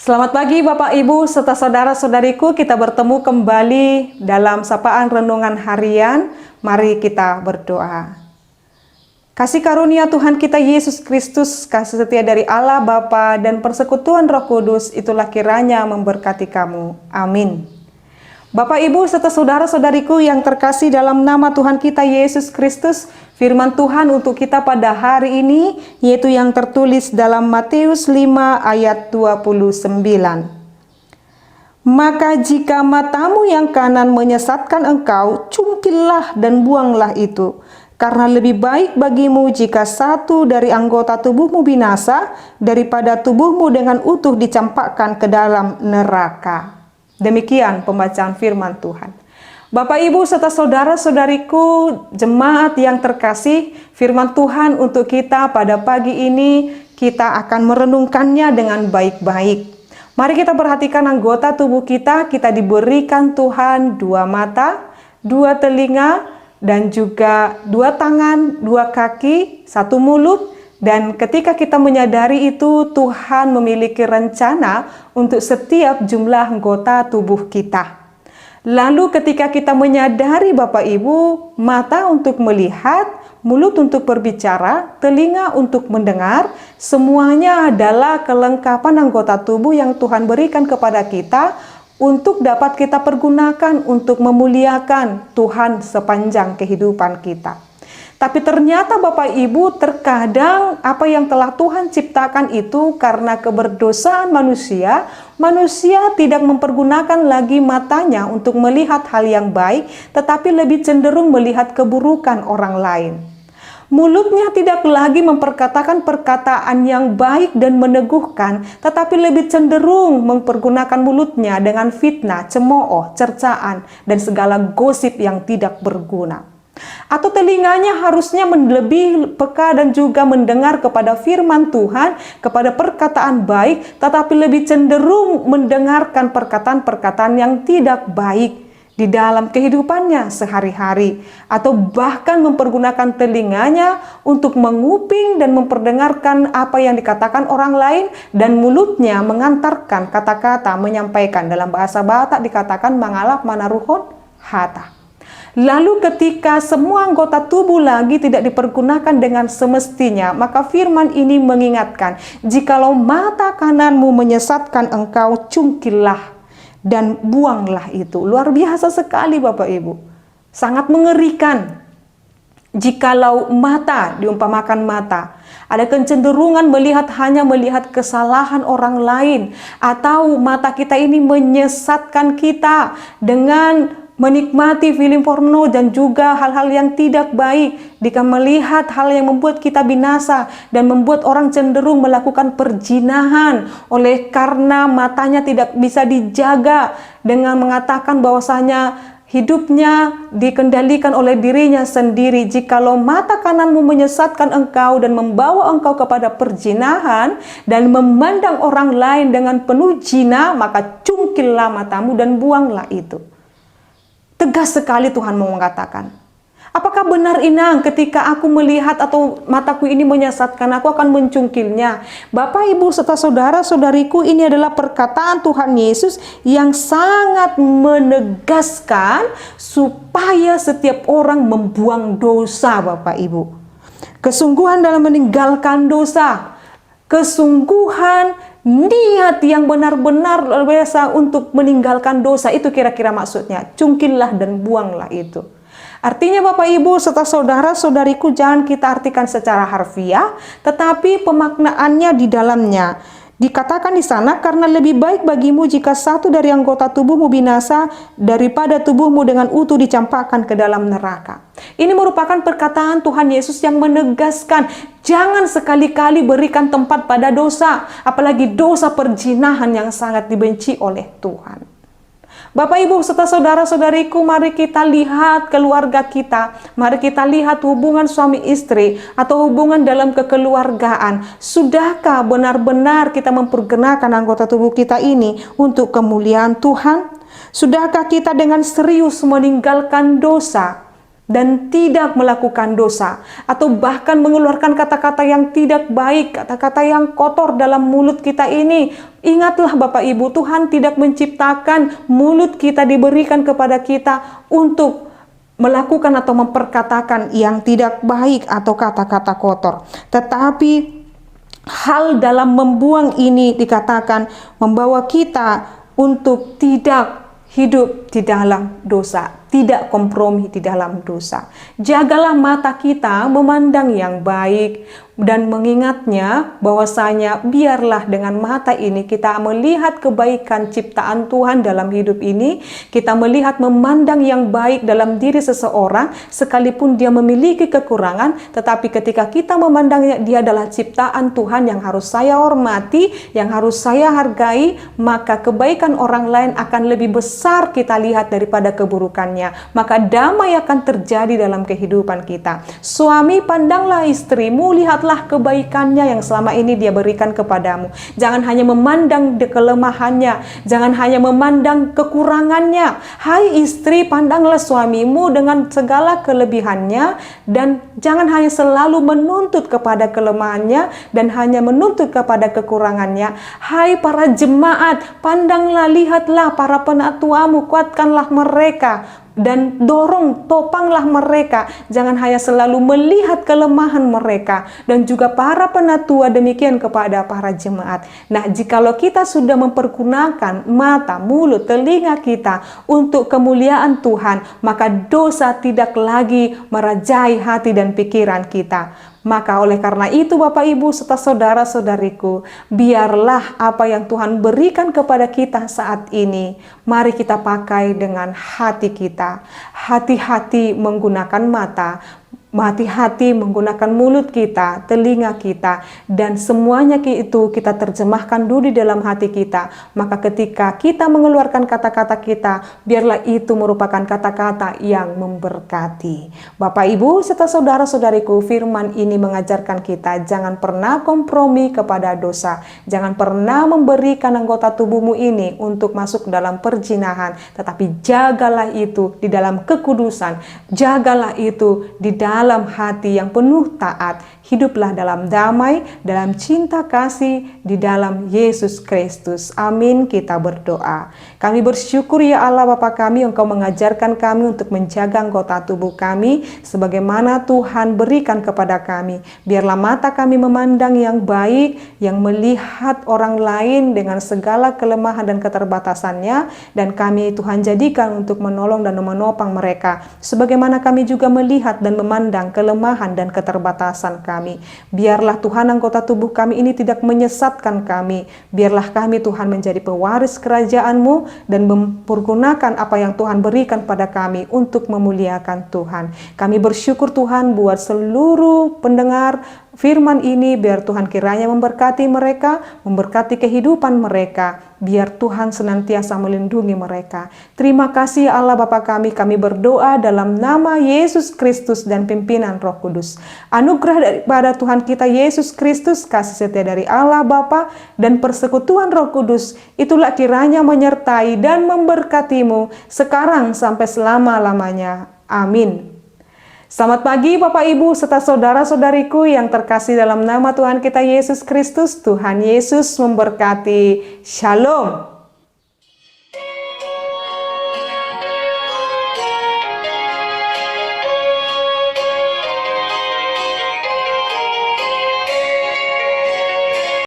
Selamat pagi Bapak Ibu serta saudara-saudariku, kita bertemu kembali dalam sapaan renungan harian. Mari kita berdoa. Kasih karunia Tuhan kita Yesus Kristus, kasih setia dari Allah Bapa dan persekutuan Roh Kudus, itulah kiranya memberkati kamu. Amin. Bapak Ibu serta saudara-saudariku yang terkasih dalam nama Tuhan kita Yesus Kristus, firman Tuhan untuk kita pada hari ini yaitu yang tertulis dalam Matius 5 ayat 29. Maka jika matamu yang kanan menyesatkan engkau, cungkillah dan buanglah itu. Karena lebih baik bagimu jika satu dari anggota tubuhmu binasa daripada tubuhmu dengan utuh dicampakkan ke dalam neraka. Demikian pembacaan firman Tuhan. Bapak Ibu serta saudara-saudariku, jemaat yang terkasih, firman Tuhan untuk kita pada pagi ini kita akan merenungkannya dengan baik-baik. Mari kita perhatikan anggota tubuh kita diberikan Tuhan 2 mata, 2 telinga, dan juga 2 tangan, 2 kaki, 1 mulut. Dan ketika kita menyadari itu, Tuhan memiliki rencana untuk setiap jumlah anggota tubuh kita. Lalu ketika kita menyadari Bapak Ibu, mata untuk melihat, mulut untuk berbicara, telinga untuk mendengar, semuanya adalah kelengkapan anggota tubuh yang Tuhan berikan kepada kita untuk dapat kita pergunakan untuk memuliakan Tuhan sepanjang kehidupan kita. Tapi ternyata Bapak Ibu, terkadang apa yang telah Tuhan ciptakan itu karena keberdosaan manusia tidak mempergunakan lagi matanya untuk melihat hal yang baik, tetapi lebih cenderung melihat keburukan orang lain. Mulutnya tidak lagi memperkatakan perkataan yang baik dan meneguhkan, tetapi lebih cenderung mempergunakan mulutnya dengan fitnah, cemooh, cercaan, dan segala gosip yang tidak berguna. Atau telinganya harusnya lebih peka dan juga mendengar kepada firman Tuhan, kepada perkataan baik, tetapi lebih cenderung mendengarkan perkataan-perkataan yang tidak baik di dalam kehidupannya sehari-hari, atau bahkan mempergunakan telinganya untuk menguping dan memperdengarkan apa yang dikatakan orang lain, dan mulutnya mengantarkan kata-kata, menyampaikan. Dalam bahasa Batak dikatakan mangalap manaruhon hata. Lalu ketika semua anggota tubuh lagi tidak dipergunakan dengan semestinya, maka firman ini mengingatkan, jikalau mata kananmu menyesatkan engkau, cungkillah dan buanglah itu. Luar biasa sekali Bapak Ibu. Sangat mengerikan. Jikalau mata, diumpamakan mata, ada kecenderungan hanya melihat kesalahan orang lain, atau mata kita ini menyesatkan kita dengan menikmati film porno dan juga hal-hal yang tidak baik, jika melihat hal yang membuat kita binasa dan membuat orang cenderung melakukan perzinahan oleh karena matanya tidak bisa dijaga dengan mengatakan bahwasanya hidupnya dikendalikan oleh dirinya sendiri. Jikalau mata kananmu menyesatkan engkau dan membawa engkau kepada perzinahan dan memandang orang lain dengan penuh zina, maka cungkillah matamu dan buanglah itu. Tegas sekali Tuhan mau mengatakan. Apakah benar Inang ketika aku melihat atau mataku ini menyesatkan, aku akan mencungkilnya? Bapak Ibu serta saudara-saudariku, ini adalah perkataan Tuhan Yesus yang sangat menegaskan supaya setiap orang membuang dosa Bapak Ibu. Kesungguhan dalam meninggalkan dosa, kesungguhan niat yang benar-benar luar biasa untuk meninggalkan dosa, itu kira-kira maksudnya. Cungkillah dan buanglah itu. Artinya Bapak Ibu serta saudara-saudariku, jangan kita artikan secara harfiah, tetapi pemaknaannya di dalamnya. Dikatakan di sana, karena lebih baik bagimu jika satu dari anggota tubuhmu binasa daripada tubuhmu dengan utuh dicampakkan ke dalam neraka. Ini merupakan perkataan Tuhan Yesus yang menegaskan, jangan sekali-kali berikan tempat pada dosa, apalagi dosa perzinahan yang sangat dibenci oleh Tuhan. Bapak Ibu serta saudara-saudariku, mari kita lihat keluarga kita, mari kita lihat hubungan suami istri atau hubungan dalam kekeluargaan. Sudahkah benar-benar kita mempergunakan anggota tubuh kita ini untuk kemuliaan Tuhan? Sudahkah kita dengan serius meninggalkan dosa? dan tidak melakukan dosa, atau bahkan mengeluarkan kata-kata yang tidak baik, kata-kata yang kotor dalam mulut kita ini. Ingatlah Bapak Ibu, Tuhan tidak menciptakan mulut kita diberikan kepada kita untuk melakukan atau memperkatakan yang tidak baik atau kata-kata kotor. Tetapi hal dalam membuang ini dikatakan membawa kita untuk tidak hidup di dalam dosa, tidak kompromi di dalam dosa. Jagalah mata kita memandang yang baik dan mengingatnya bahwasanya biarlah dengan mata ini kita melihat kebaikan ciptaan Tuhan dalam hidup ini, kita melihat memandang yang baik dalam diri seseorang sekalipun dia memiliki kekurangan, tetapi ketika kita memandangnya dia adalah ciptaan Tuhan yang harus saya hormati, yang harus saya hargai, maka kebaikan orang lain akan lebih besar kita lihat daripada keburukannya. Maka damai akan terjadi dalam kehidupan kita. Suami, pandanglah istrimu, lihatlah kebaikannya yang selama ini dia berikan kepadamu. Jangan hanya memandang kelemahannya, jangan hanya memandang kekurangannya. Hai istri, pandanglah suamimu dengan segala kelebihannya, dan jangan hanya selalu menuntut kepada kelemahannya dan hanya menuntut kepada kekurangannya. Hai para jemaat, pandanglah, lihatlah para penatuamu, kuatkanlah mereka dan dorong, topanglah mereka. Jangan hanya selalu melihat kelemahan mereka. Dan juga para penatua demikian kepada para jemaat. Nah, jikalau kita sudah mempergunakan mata, mulut, telinga kita untuk kemuliaan Tuhan, maka dosa tidak lagi merajai hati dan pikiran kita. Maka oleh karena itu Bapak Ibu serta saudara-saudariku, biarlah apa yang Tuhan berikan kepada kita saat ini, mari kita pakai dengan hati kita. Hati-hati menggunakan mata, hati-hati menggunakan mulut kita, telinga kita, dan semuanya itu kita terjemahkan dulu di dalam hati kita. Maka ketika kita mengeluarkan kata-kata kita, biarlah itu merupakan kata-kata yang memberkati. Bapak Ibu serta saudara-saudariku, firman ini mengajarkan kita jangan pernah kompromi kepada dosa. Jangan pernah memberikan anggota tubuhmu ini untuk masuk dalam perzinahan, tetapi jagalah itu di dalam kekudusan. Jagalah itu di dalam hati yang penuh taat. Hiduplah dalam damai, dalam cinta kasih di dalam Yesus Kristus. Amin. Kita berdoa. Kami bersyukur ya Allah Bapa kami, Engkau mengajarkan kami untuk menjaga anggota tubuh kami sebagaimana Tuhan berikan kepada kami. Biarlah mata kami memandang yang baik, yang melihat orang lain dengan segala kelemahan dan keterbatasannya, dan kami Tuhan jadikan untuk menolong dan menopang mereka sebagaimana kami juga melihat dan memandang kelemahan dan keterbatasan kami. Biarlah Tuhan anggota tubuh kami ini tidak menyesatkan kami. Biarlah kami Tuhan menjadi pewaris kerajaan-Mu dan mempergunakan apa yang Tuhan berikan pada kami untuk memuliakan Tuhan. Kami bersyukur Tuhan buat seluruh pendengar firman ini, biar Tuhan kiranya memberkati mereka, memberkati kehidupan mereka, biar Tuhan senantiasa melindungi mereka. Terima kasih Allah Bapa kami berdoa dalam nama Yesus Kristus dan pimpinan Roh Kudus. Anugerah daripada Tuhan kita Yesus Kristus, kasih setia dari Allah Bapa, dan persekutuan Roh Kudus, itulah kiranya menyertai dan memberkatimu sekarang sampai selama-lamanya. Amin. Selamat pagi Bapak Ibu serta saudara-saudariku yang terkasih dalam nama Tuhan kita Yesus Kristus. Tuhan Yesus memberkati. Shalom.